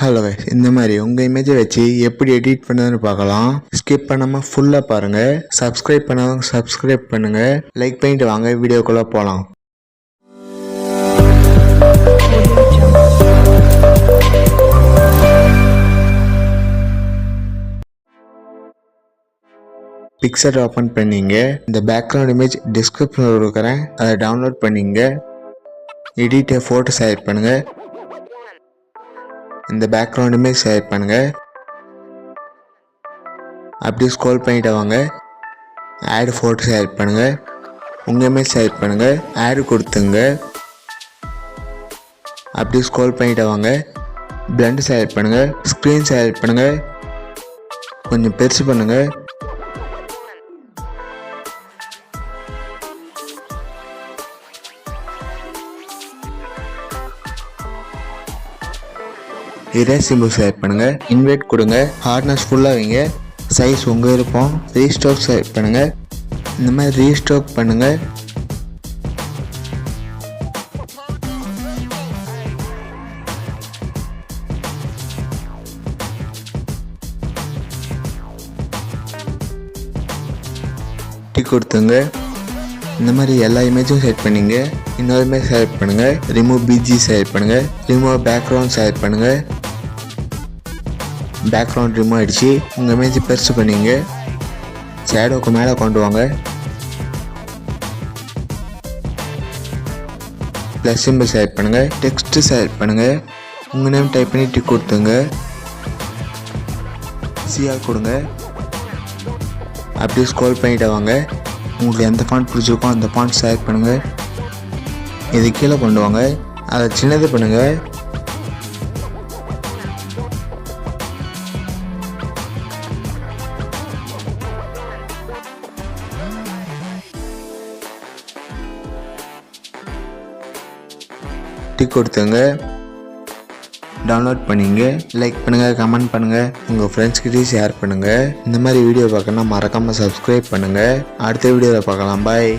Hello guys, இந்த மாதிரி உங்கள் இமேஜை வச்சு எப்படி எடிட் பண்ணுறதுன்னு பார்க்கலாம். ஸ்கிப் பண்ணாமல் ஃபுல்லாக பாருங்கள். சப்ஸ்கிரைப் பண்ணாதவங்க சப்ஸ்கிரைப் பண்ணுங்கள். லைக் பண்ணிட்டு வாங்க வீடியோக்குள்ளே போகலாம். பிக்சர் ஓப்பன் பண்ணிங்க. இந்த பேக்ரவுண்ட் இமேஜ் டிஸ்கிரிப்ஷனில் கொடுக்குறேன், அதை டவுன்லோட் பண்ணிங்க. எடிட்டை ஃபோட்டோ செலக்ட் பண்ணுங்கள். இந்த பேக்ரவுண்ட் இமேஜ் செலக்ட் பண்ணுங்கள். அப்படியே ஸ்க்ரோல் பண்ணிட்டு வாங்க. ஆட் ஃபோட்டோ செலக்ட் பண்ணுங்கள். உங்கள் இமேஜ் செலக்ட் பண்ணுங்கள். ஆட் கொடுத்துங்க. அப்படியே ஸ்க்ரோல் பண்ணிட்டு வாங்க. பிளண்ட் செலக்ட் பண்ணுங்கள். ஸ்க்ரீன் செலக்ட் பண்ணுங்கள். கொஞ்சம் பெருசு பண்ணுங்கள். இரேஸ் சிம்பிள் செலக்ட் பண்ணுங்க. இன்வெர்ட் கொடுங்க. ஹார்ட்னஸ் ஃபுல்லாக வைங்க. சைஸ் உங்கள் விருப்பம். ரீஸ்டோக் செலக்ட் பண்ணுங்க. இந்த மாதிரி ரீஸ்டோக் பண்ணுங்க. டிக் கொடுத்துங்க. இந்த மாதிரி எல்லா இமேஜும் செலக்ட் பண்ணிங்க. இன்னொரு இமேஜ் செலக்ட் பண்ணுங்க. ரிமூவ் பிஜி செலக்ட் பண்ணுங்க. ரிமூவ் பேக்ரவுண்ட் செலக்ட் பண்ணுங்க. பேக்ரவுண்ட் ரிமூவ் ஆகிடுச்சு. உங்கள் இமேஜ் பெருசு பண்ணிங்க. ஷேடோவுக்கு மேலே கொண்டு வாங்க. ப்ளஸ் சிம்பிள் செலக்ட் பண்ணுங்கள். டெக்ஸ்ட்டு செலக்ட் பண்ணுங்கள். உங்கள் நேம் டைப் பண்ணி டிக் கொடுத்துங்க. சிஆர் கொடுங்க. அப்படியே ஸ்க்ரோல் பண்ணிட்டு வாங்க. உங்களுக்கு எந்த ஃபாண்ட் பிடிச்சிருக்கோ அந்த ஃபாண்ட் செலக்ட் பண்ணுங்கள். இது கீழே கொண்டு வாங்க. அதை சின்னது பண்ணுங்கள். டிக் கொடுத்துங்க. டவுன்லோட் பண்ணிங்க. லைக் பண்ணுங்கள், கமெண்ட் பண்ணுங்கள், உங்கள் ஃப்ரெண்ட்ஸ்கிட்டையும் ஷேர் பண்ணுங்கள். இந்த மாதிரி வீடியோ பார்க்கணுன்னா மறக்காமல் சப்ஸ்கிரைப் பண்ணுங்கள். அடுத்த வீடியோவில் பார்க்கலாம். பாய்.